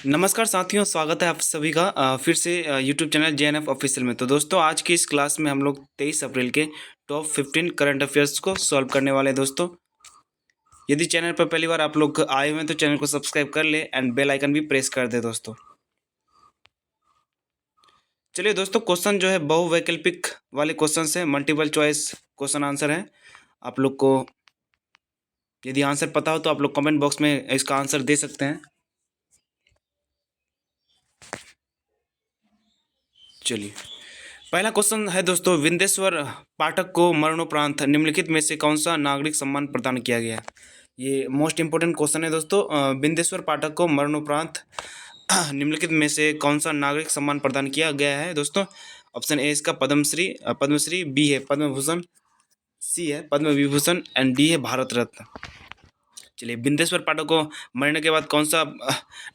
नमस्कार साथियों, स्वागत है आप सभी का फिर से यूट्यूब चैनल जेएनएफ ऑफिशियल में। तो दोस्तों, आज की इस क्लास में हम लोग 23 अप्रैल के टॉप 15 करंट अफेयर्स को सॉल्व करने वाले हैं। दोस्तों, यदि चैनल पर पहली बार आप लोग आए हुए हैं तो चैनल को सब्सक्राइब कर ले एंड बेल आइकन भी प्रेस कर दे। दोस्तों चलिए दोस्तों, क्वेश्चन जो है बहुवैकल्पिक वाले क्वेश्चन है, मल्टीपल चॉइस क्वेश्चन आंसर है। आप लोग को यदि आंसर पता हो तो आप लोग कमेंट बॉक्स में इसका आंसर दे सकते हैं। चलिए, पहला क्वेश्चन है दोस्तों, विंदेश्वर पाठक को मरणोपरांत निम्नलिखित में से कौन सा नागरिक सम्मान प्रदान किया गया? ये मोस्ट इंपोर्टेंट क्वेश्चन है दोस्तों। विंदेश्वर पाठक को मरणोपरांत निम्नलिखित में से कौन सा नागरिक सम्मान प्रदान किया गया है? दोस्तों, ऑप्शन ए इसका पद्मश्री, बी है पद्म भूषण, सी है पद्म विभूषण एंड डी है भारत रत्न। चलिए, विंदेश्वर पाठक को मरने के बाद कौन सा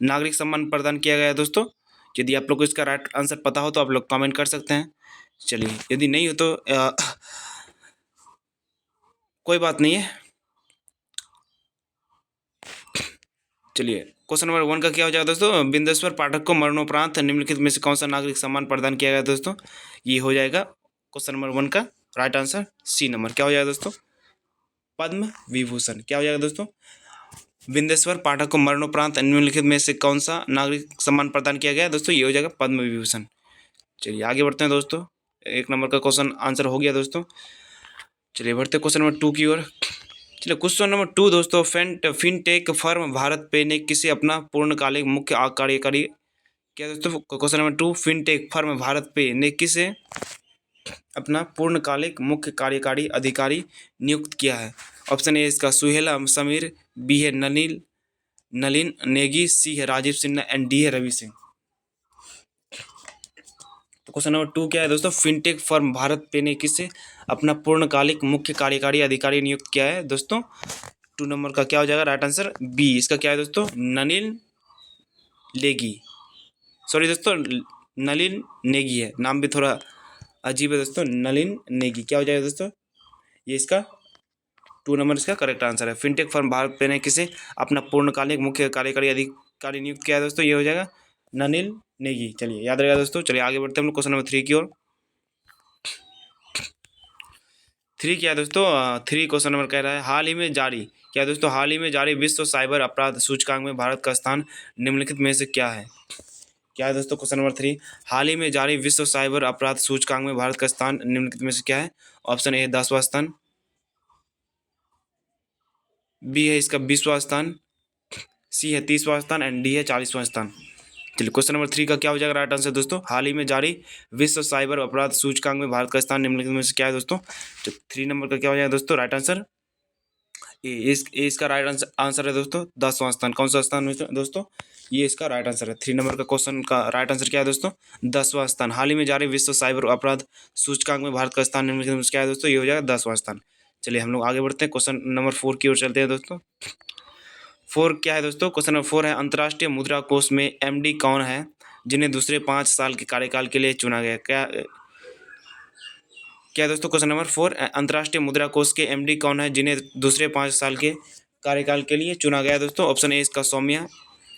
नागरिक सम्मान प्रदान किया गया है? दोस्तों, यदि आप लोग को इसका राइट आंसर पता हो तो आप लोग कमेंट कर सकते हैं। चलिए, यदि नहीं हो तो कोई बात नहीं है। चलिए, क्वेश्चन नंबर 1 का क्या हो जाएगा दोस्तों? विंदेश्वर पाठक को मरणोपरांत निम्नलिखित में से कौन सा नागरिक सम्मान प्रदान किया गया दोस्तों? ये हो जाएगा क्वेश्चन नंबर 1 का राइट आंसर। सी नंबर क्या हो जाएगा दोस्तों? पद्म विभूषण। क्या हो जाएगा दोस्तों? विंदेश्वर पाठक को मरणोपरांत निम्नलिखित में से कौन सा नागरिक सम्मान प्रदान किया गया दोस्तों? ये हो जाएगा पद्म विभूषण। चलिए आगे बढ़ते हैं दोस्तों। 1 नंबर का क्वेश्चन आंसर हो गया दोस्तों। चलिए बढ़ते क्वेश्चन नंबर 2 की ओर। चलिए, क्वेश्चन नंबर 2 दोस्तों, फिनटेक फर्म भारत पे ने किसे अपना पूर्णकालिक मुख्य कार्यकारी क्या दोस्तों? Question number 2, fintech firm Bharat पे ने किसे अपना पूर्णकालिक मुख्य कार्यकारी अधिकारी नियुक्त किया है? ऑप्शन ए इसका सुहेल समीर, बी है नलिन नेगी, सी है राजीव सिन्हा एंड डी है रवि सिंह। तो क्वेश्चन नंबर 2 क्या है दोस्तों? फिनटेक फर्म भारत पे ने किसे अपना पूर्णकालिक मुख्य कार्यकारी अधिकारी नियुक्त किया है दोस्तों? 2 नंबर का क्या हो जाएगा राइट आंसर? बी इसका क्या है दोस्तों? नलिन नेगी है। नाम भी थोड़ा अजीब है दोस्तों, नलिन नेगी। क्या हो जाएगा दोस्तों? ये इसका 2 नंबर इसका करेक्ट आंसर है। फिनटेक फर्म भारत पे ने किसे अपना पूर्णकालिक मुख्य कार्यकारी अधिकारी नियुक्त किया है दोस्तों? ये हो जाएगा नलिन नेगी। चलिए याद रहेगा दोस्तों। चलिए आगे बढ़ते हैं हम लोग क्वेश्चन नंबर 3 की ओर। 3 क्या है दोस्तों? 3 क्वेश्चन नंबर कह रहा है, हाल ही में जारी विश्व साइबर अपराध सूचकांक में भारत का स्थान निम्नलिखित में से क्या है? क्या है दोस्तों? क्वेश्चन नंबर 3, हाल ही में जारी विश्व साइबर अपराध सूचकांक में भारत का स्थान निम्नलिखित में से क्या है? ऑप्शन ए 10वां स्थान, बी है इसका 20वां स्थान, सी है 30वां स्थान एंड डी है 40वां स्थान। चलिए, क्वेश्चन नंबर 3 का क्या हो जाएगा राइट आंसर दोस्तों? हाल ही में जारी विश्व साइबर अपराध सूचकांक में भारत का स्थान निम्नलिखित में से क्या है दोस्तों? तो 3 नंबर का क्या हो जाएगा दोस्तों राइट आंसर? इसका राइट आंसर है दोस्तों 10वां स्थान। कौन सा स्थान दोस्तों? ये इसका राइट आंसर है। 3 नंबर का क्वेश्चन का राइट आंसर क्या है दोस्तों? 10वां स्थान। हाल ही में जारी विश्व साइबर अपराध सूचकांक में भारत का स्थान निम्नलिखित में से क्या है दोस्तों? ये हो जाएगा 10वां स्थान। चलिए हम लोग आगे बढ़ते हैं, क्वेश्चन नंबर 4 की ओर चलते हैं दोस्तों। 4 क्या है दोस्तों? क्वेश्चन नंबर 4 है, अंतर्राष्ट्रीय मुद्रा कोष में एमडी कौन है जिन्हें दूसरे 5 साल के कार्यकाल के लिए चुना गया? क्या है दोस्तों? क्वेश्चन नंबर 4, अंतर्राष्ट्रीय मुद्रा कोष के एमडी कौन है जिन्हें दूसरे 5 साल के कार्यकाल के लिए चुना गया दोस्तों? ऑप्शन ए इसका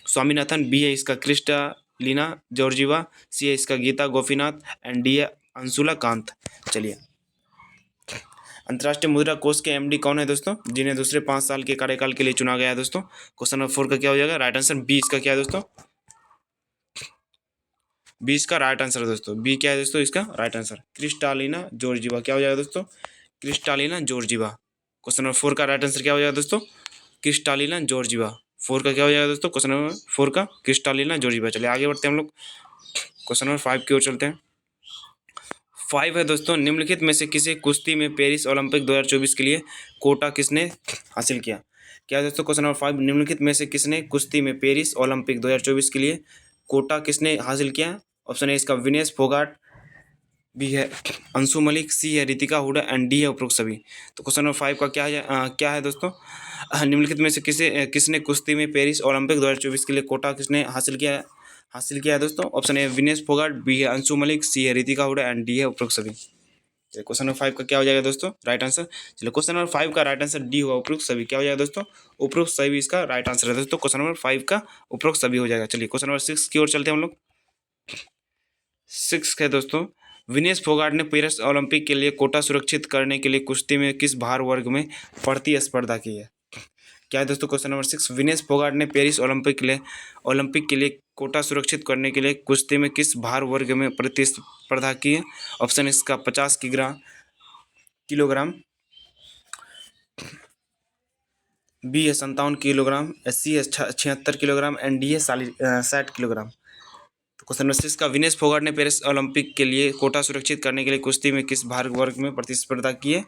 स्वामीनाथन, बी है इसका क्रिस्टालिना जॉर्जिवा, सी है इसका गीता गोपीनाथ एंड डी है अंशुला कांत। चलिए, अंतर्राष्ट्रीय मुद्रा कोष के एमडी कौन है दोस्तों जिन्हें दूसरे 5 साल के कार्यकाल के लिए चुना गया है दोस्तों? क्वेश्चन नंबर 4 का क्या हो जाएगा राइट आंसर? बी इसका क्या है दोस्तों? बी इसका राइट आंसर है दोस्तों। बी क्या है दोस्तों इसका राइट आंसर? Kristalina Georgieva. क्या हो जाएगा दोस्तों? Kristalina Georgieva. क्वेश्चन नंबर 4 का राइट आंसर क्या हो जाएगा दोस्तों? Kristalina Georgieva. 4 का क्या हो जाएगा दोस्तों? क्वेश्चन नंबर 4 का क्रिस्टालिना जॉर्जिवा। चलिए आगे बढ़ते हैं हम लोग, क्वेश्चन नंबर 5 की ओर चलते हैं। 5 है दोस्तों, निम्नलिखित में से किसे कुश्ती में पेरिस ओलंपिक 2024 के लिए कोटा किसने हासिल किया? क्या है दोस्तों? क्वेश्चन नंबर 5, निम्नलिखित में से किसने कुश्ती में पेरिस ओलंपिक 2024 के लिए कोटा किसने हासिल किया? ऑप्शन ए इसका विनेश फोगाट, बी है अंशु मलिक, सी है रितिका हुडा एंड डी है उपरोक्त सभी। तो क्वेश्चन नंबर 5 का क्या है दोस्तों? निम्नलिखित में से किसने कुश्ती में पेरिस ओलंपिक 2024 के लिए कोटा किसने हासिल किया है दोस्तों? Option A Vinesh Phogat, B है अंशु मलिक, सी है रितिका हुडा एंड डी है उपरोक्त सभी। क्वेश्चन नंबर 5 का क्या हो जाएगा दोस्तों राइट आंसर। चलिए क्वेश्चन नंबर 5 का राइट आंसर डी होगा उपरोक्त सभी। क्या हो जाएगा दोस्तों उपरोक्त सभी इसका राइट आंसर है दोस्तों। क्वेश्चन नंबर 5 का उपरोक्त सभी हो जाएगा। चलिए क्वेश्चन नंबर 6 की ओर चलते हैं हम लोग। 6 है दोस्तों, विनेश फोगाट ने पेरिस ओलंपिक के लिए कोटा सुरक्षित करने के लिए कुश्ती में किस भार वर्ग में प्रतिस्पर्धा की है। क्या है दोस्तों क्वेश्चन नंबर 6, विनेश फोगाट ने पेरिस ओलंपिक के लिए कोटा सुरक्षित करने के लिए कुश्ती में किस भार वर्ग में प्रतिस्पर्धा की है। ऑप्शन इसका 50 किलोग्राम, बी है 57 किलोग्राम, सी है 76 किलोग्राम एंड डी है 60 किलोग्राम। तो क्वेश्चन नंबर 6 का, विनेश फोगाट ने पेरिस ओलंपिक के लिए कोटा सुरक्षित करने के लिए कुश्ती में किस भार वर्ग में प्रतिस्पर्धा की है।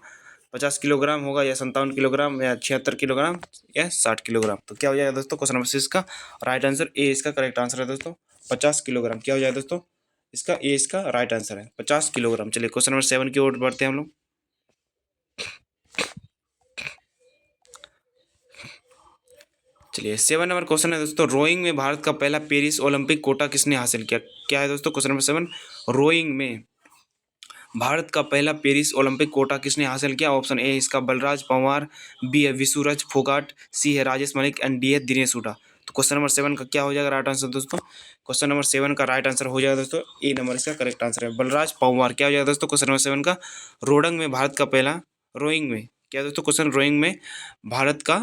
50 किलोग्राम होगा या 57 किलोग्राम या 76 किलोग्राम या 60 किलोग्राम। तो क्या हो जाएगा दोस्तों क्वेश्चन नंबर 6 का राइट आंसर ए इसका करेक्ट आंसर है दोस्तों 50 किलोग्राम। क्या हो जाएगा दोस्तों इसका ए इसका राइट आंसर है 50 किलोग्राम। चलिए क्वेश्चन नंबर 7 की ओर बढ़ते हैं हम लोग। चलिए 7 नंबर क्वेश्चन है दोस्तों, रोइंग में भारत का पहला पेरिस ओलंपिक कोटा किसने हासिल किया। क्या है दोस्तों क्वेश्चन नंबर 7, रोइंग में भारत का पहला पेरिस ओलंपिक कोटा किसने हासिल किया। ऑप्शन ए इसका बलराज पंवार, बी है विशुरज फोगाट, सी है राजेश मलिक एंड डी है दिनेश हुडा। तो क्वेश्चन नंबर 7 का क्या हो जाएगा राइट आंसर दोस्तों। क्वेश्चन नंबर 7 का राइट आंसर हो जाएगा दोस्तों ए नंबर इसका करेक्ट आंसर है बलराज पंवार। क्या हो जाएगा दोस्तों क्वेश्चन नंबर 7 का, रोडंग में भारत का पहला, रोइंग में क्या दोस्तों क्वेश्चन, रोइंग में भारत का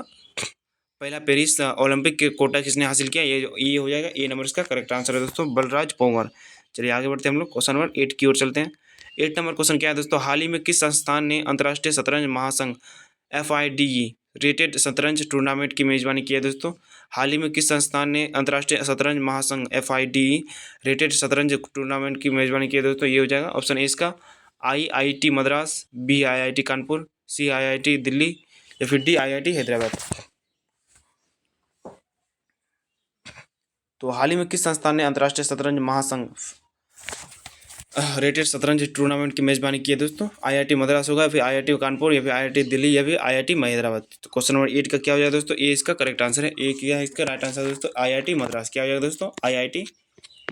पहला पेरिस ओलंपिक के कोटा किसने हासिल किया, ये हो जाएगा ए नंबर इसका करेक्ट आंसर है दोस्तों बलराज पंवार। चलिए आगे बढ़ते हैं हम लोग क्वेश्चन नंबर 8 की ओर चलते हैं। 8 नंबर क्वेश्चन क्या है दोस्तों, हाल ही में किस संस्थान ने अंतर्राष्ट्रीय शतरंज महासंघ FIDE रेटेड शतरंज टूर्नामेंट की मेजबानी की है दोस्तों। हाल ही में किस संस्थान ने अंतर्राष्ट्रीय शतरंज महासंघ FIDE रेटेड शतरंज टूर्नामेंट की मेजबानी की है दोस्तों। ये हो जाएगा ऑप्शन ए इसका IIT Madras, B IIT Kanpur, C IIT Delhi या फिर डी IIT हैदराबाद। तो हाल ही में किस संस्थान ने अंतर्राष्ट्रीय शतरंज महासंघ रेटेड शतरंज टूर्नामेंट की मेजबानी की है दोस्तों। IIT मद्रास होगा, फिर IIT कानपुर या फिर IIT दिल्ली या फिर IIT हैदराबाद। तो क्वेश्चन नंबर 8 का क्या हो जाएगा दोस्तों, ए इसका करेक्ट आंसर है। ए क्या है इसका राइट आंसर दोस्तों IIT मद्रास। क्या हो जाएगा दोस्तों IIT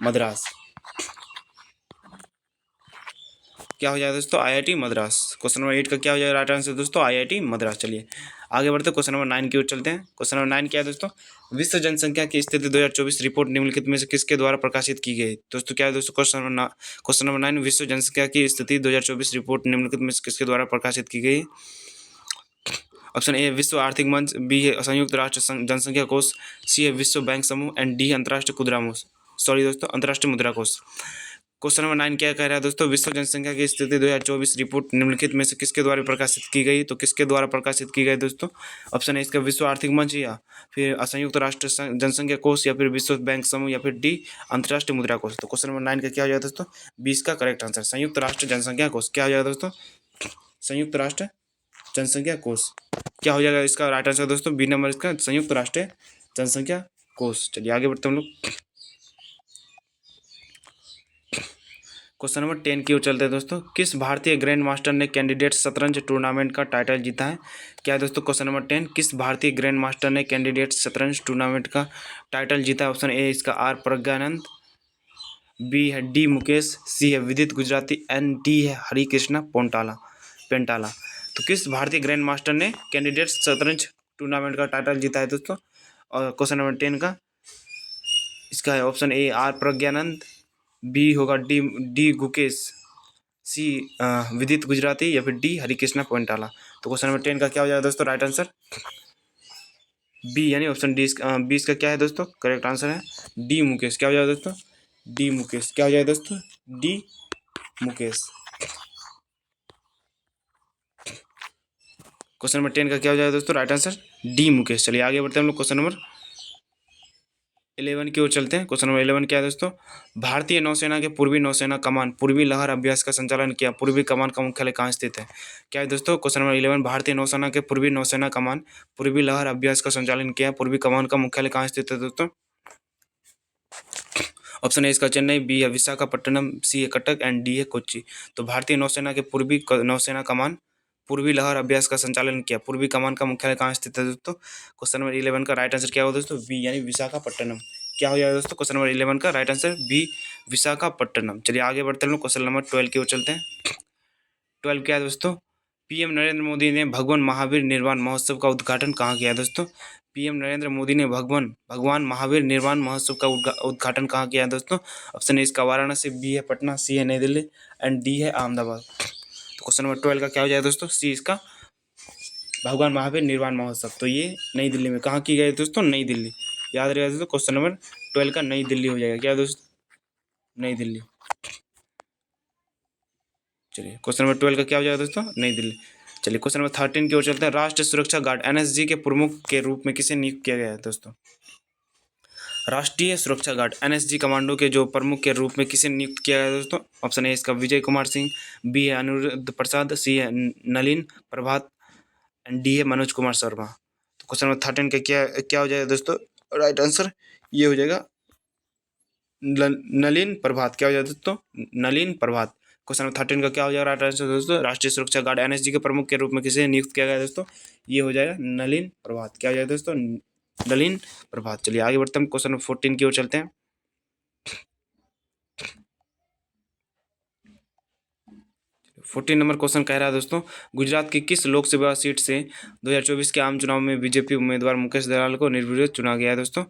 मद्रास। क्या हो जाएगा दोस्तों IIT मद्रास। क्वेश्चन नंबर 8 का क्या हो जाएगा राइट आंसर दोस्तों IIT मद्रास। चलिए आगे बढ़ते क्वेश्चन नंबर 9 की ओर चलते हैं। क्वेश्चन नंबर 9 क्या है दोस्तों, विश्व जनसंख्या की स्थिति 2024 रिपोर्ट निम्नलिखित में से किसके द्वारा प्रकाशित की गई। दोस्तों क्या है दोस्तों क्वेश्चन नंबर 9, विश्व जनसंख्या की स्थिति 2024 रिपोर्ट निम्नलिखित में से किसके द्वारा प्रकाशित की गई। ऑप्शन ए विश्व आर्थिक मंच, बी है संयुक्त राष्ट्र जनसंख्या कोष, सी है विश्व बैंक समूह एंड डी अंतर्राष्ट्रीय अंतर्राष्ट्रीय मुद्रा कोष। क्वेश्चन नंबर 9 क्या कह रहा है दोस्तों, विश्व जनसंख्या की स्थिति 2024 रिपोर्ट निम्नलिखित में से किसके द्वारा प्रकाशित की गई। तो किसके द्वारा प्रकाशित की गई दोस्तों, ऑप्शन है इसका विश्व आर्थिक मंच या फिर संयुक्त राष्ट्र जनसंख्या कोष या फिर विश्व बैंक समूह या फिर डी अंतर्राष्ट्रीय मुद्रा कोष। तो क्वेश्चन नंबर 9 का क्या हो जाएगा दोस्तों 20 का करेक्ट आंसर संयुक्त राष्ट्र जनसंख्या कोष। क्या हो जाएगा दोस्तों संयुक्त राष्ट्र जनसंख्या कोष। क्या हो जाएगा इसका राइट आंसर दोस्तों बी नंबर इसका संयुक्त राष्ट्र जनसंख्या कोष। चलिए आगे बढ़ते हम लोग क्वेश्चन नंबर 10 की ओर चलते हैं दोस्तों, किस भारतीय ग्रैंड मास्टर ने कैंडिडेट शतरंज टूर्नामेंट का टाइटल जीता है। क्या है दोस्तों क्वेश्चन नंबर 10, किस भारतीय ग्रैंड मास्टर ने कैंडिडेट शतरंज टूर्नामेंट का टाइटल जीता है। ऑप्शन ए इसका आर प्रज्ञानंद, बी है डी मुकेश, सी है विदित गुजराती एंड डी है हरिकृष्णा पेंटाला। तो किस भारतीय ग्रैंड मास्टर ने कैंडिडेट शतरंज टूर्नामेंट का टाइटल जीता है दोस्तों। और क्वेश्चन नंबर 10 का इसका है option A R Praggnanandhaa, B होगा डी गुकेश, सी विदित गुजराती या फिर डी हरिकृष्णा पेंटाला। तो क्वेश्चन नंबर 10 का क्या हो जाएगा दोस्तों राइट आंसर बी यानी ऑप्शन डी। 20 का क्या है दोस्तों करेक्ट आंसर है डी मुकेश। क्या हो जाएगा दोस्तों डी मुकेश। क्या हो जाएगा दोस्तों डी मुकेश। क्वेश्चन नंबर 10 का क्या हो जाएगा दोस्तों राइट आंसर डी मुकेश। चलिए आगे बढ़ते हैं हम लोग क्वेश्चन नंबर 11 की ओर चलते हैं। क्वेश्चन नंबर 11 क्या है दोस्तों, भारतीय नौसेना के पूर्वी नौसेना कमान पूर्वी लहर अभ्यास का संचालन किया पूर्वी कमान का मुख्यालय कहाँ स्थित है। क्या है दोस्तों क्वेश्चन नंबर 11, भारतीय नौसेना के पूर्वी नौसेना कमान पूर्वी लहर अभ्यास का संचालन किया पूर्वी कमान का मुख्यालय कहाँ स्थित है दोस्तों। ऑप्शन ए इसका चेन्नई, बी है विशाखापट्टनम, सी है कटक एंड डी है कोच्चि। तो भारतीय नौसेना के पूर्वी नौसेना कमान पूर्वी लहर अभ्यास का संचालन किया पूर्वी कमान का मुख्यालय कहाँ स्थित है दोस्तों। क्वेश्चन नंबर 11 का राइट आंसर क्या होगा दोस्तों बी यानी विशाखापट्टनम। क्या हो जाएगा दोस्तों क्वेश्चन नंबर 11 का राइट आंसर बी विशाखापट्टनम। चलिए आगे बढ़ते हैं लोग क्वेश्चन नंबर 12 की ओर चलते हैं। 12 क्या है दोस्तों, पीएम नरेंद्र मोदी ने भगवान महावीर निर्वाण महोत्सव का उद्घाटन कहाँ किया है दोस्तों? पीएम नरेंद्र मोदी ने भगवान महावीर निर्वाण महोत्सव का उद्घाटन कहाँ किया है दोस्तों? ऑप्शन ए इसका वाराणसी, बी है पटना, सी है नई दिल्ली एंड डी है अहमदाबाद। तो क्वेश्चन नंबर 12 का क्या हो जाएगा दोस्तों? सी इसका भगवान महावीर निर्वाण महोत्सव। तो ये नई दिल्ली में कहाँ की गई दोस्तों? नई दिल्ली। याद रहेगा दोस्तों, क्वेश्चन नंबर 12 का नई दिल्ली हो जाएगा। क्या दोस्तों? नई दिल्ली। चलिए क्वेश्चन नंबर 12 का क्या हो जाएगा दोस्तों? नई दिल्ली। चलिए क्वेश्चन नंबर 13 की ओर चलते हैं। राष्ट्रीय सुरक्षा गार्ड एनएसजी के प्रमुख के रूप में किसे नियुक्त किया गया है दोस्तों? राष्ट्रीय सुरक्षा गार्ड एनएसजी कमांडो के जो प्रमुख के रूप में किसे नियुक्त किया गया है दोस्तों? ऑप्शन ए इसका विजय कुमार सिंह, बी है अनिरुद्ध प्रसाद, सी है नलिन प्रभात एंड डी है मनोज कुमार शर्मा। तो क्वेश्चन नंबर 13 का क्या क्या हो जाएगा दोस्तों? राइट आंसर ये हो जाएगा नलिन प्रभात। क्या हो जाएगा दोस्तों? नलिन प्रभात। क्वेश्चन नंबर 13 का क्या हो जाएगा राइट आंसर दोस्तों? राष्ट्रीय सुरक्षा गार्ड एनएसजी के प्रमुख के रूप में किसे नियुक्त किया गया दोस्तों? ये हो जाएगा नलिन प्रभात। क्या हो जाएगा दोस्तों? नलिन प्रभात। चलिए आगे बढ़ते हैं, क्वेश्चन नंबर 14 की ओर चलते हैं। 14 नंबर क्वेश्चन कह रहा है दोस्तों, गुजरात की किस लोकसभा सीट से 2024 के आम चुनाव में बीजेपी उम्मीदवार मुकेश दलाल को निर्विरोध चुना गया है दोस्तों?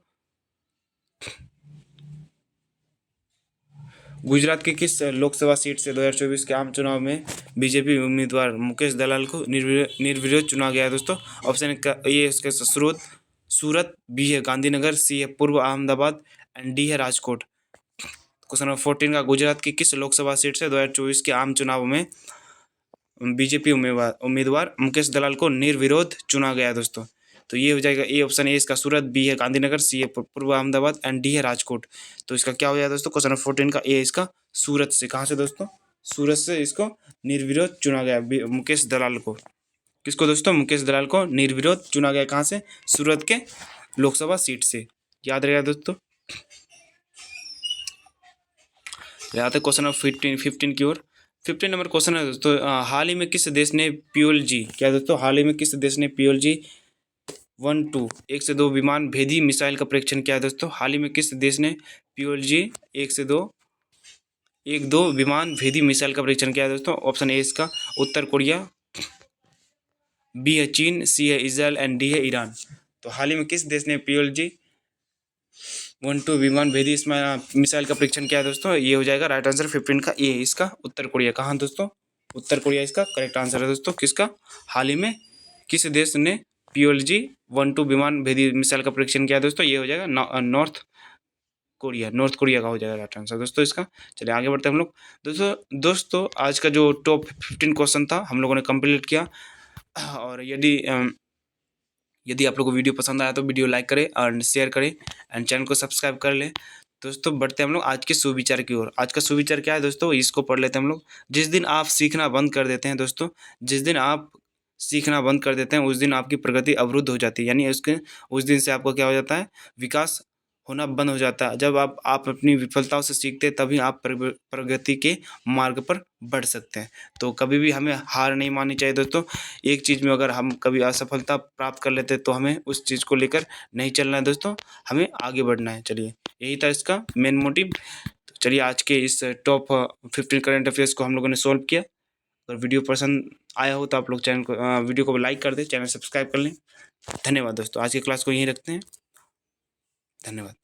गुजरात की किस लोकसभा सीट से 2024 के आम चुनाव में बीजेपी उम्मीदवार मुकेश दलाल को निर्विरोध चुना गया है दोस्तों? ऑप्शन ये इसके स्रोत सूरत, बी है गांधीनगर, सी है पूर्व अहमदाबाद एंड डी है राजकोट। क्वेश्चन नंबर 14 का, गुजरात की किस लोकसभा सीट से 2024 के आम चुनाव में बीजेपी उम्मीदवार मुकेश दलाल को निर्विरोध चुना गया है दोस्तों? तो ये हो जाएगा ए ऑप्शन ए इसका सूरत, बी है गांधीनगर, सी है पूर्व अहमदाबाद एंड डी है राजकोट। तो इसका क्या हो जाएगा दोस्तों? क्वेश्चन नंबर 14 का ए इसका सूरत से। कहाँ से दोस्तों? सूरत से इसको निर्विरोध चुना गया मुकेश दलाल को। किसको दोस्तों? मुकेश दलाल को निर्विरोध चुना गया। कहाँ से? सूरत के लोकसभा सीट से। याद रहेगा दोस्तों। आते क्वेश्चन नंबर 15 की ओर। 15 नंबर क्वेश्चन है दोस्तों, हाल ही में किस देश ने PLG, क्या दोस्तों? हाल ही में किस देश ने PLG 1-2 1 से 2 विमान भेदी मिसाइल का परीक्षण किया है दोस्तों? हाल ही में किस देश ने PLG 1 से 2 1-2 विमान भेदी मिसाइल का परीक्षण किया है दोस्तों? ऑप्शन ए इसका उत्तर कोरिया, बी है चीन, सी है इजराइल एंड डी है ईरान। तो हाल ही में किस देश ने PLG 1-2 विमान भेदी मिसाइल का परीक्षण किया है दोस्तों? ये हो जाएगा राइट आंसर 15 का ए इसका उत्तर कोरिया। कहाँ दोस्तों? उत्तर कोरिया इसका करेक्ट आंसर है दोस्तों। किसका? हाल ही में किस देश ने PLG 1-2 विमान भेदी मिसाइल का परीक्षण किया है दोस्तों? ये हो जाएगा नॉर्थ कोरिया का हो जाएगा राइट आंसर दोस्तों इसका। चलिए आगे बढ़ते हैं हम लोग। दोस्तों आज का जो टॉप 15 क्वेश्चन था हम लोगों ने कंप्लीट किया। और यदि आप लोग को वीडियो पसंद आया तो वीडियो लाइक करें और शेयर करें एंड चैनल को सब्सक्राइब कर लें। दोस्तों बढ़ते हैं हम लोग आज के सुविचार की ओर। आज का सुविचार क्या है दोस्तों? इसको पढ़ लेते हैं हम लोग। जिस दिन आप सीखना बंद कर देते हैं दोस्तों, जिस दिन आप सीखना बंद कर देते हैं उस दिन आपकी प्रगति अवरुद्ध हो जाती है। यानी उस दिन से आपको क्या हो जाता है? विकास होना बंद हो जाता है। जब आप अपनी विफलताओं से सीखते हैं तभी आप प्रगति के मार्ग पर बढ़ सकते हैं। तो कभी भी हमें हार नहीं माननी चाहिए दोस्तों। एक चीज़ में अगर हम कभी असफलता प्राप्त कर लेते हैं तो हमें उस चीज़ को लेकर नहीं चलना है दोस्तों, हमें आगे बढ़ना है। चलिए यही था इसका मेन मोटिव। तो चलिए आज के इस टॉप 15 करंट अफेयर्स को हम लोगों ने सॉल्व किया। अगर वीडियो पसंद आया हो तो आप लोग वीडियो को लाइक कर दें, चैनल सब्सक्राइब कर लें। धन्यवाद दोस्तों। आज की क्लास को यहीं रखते हैं। धन्यवाद।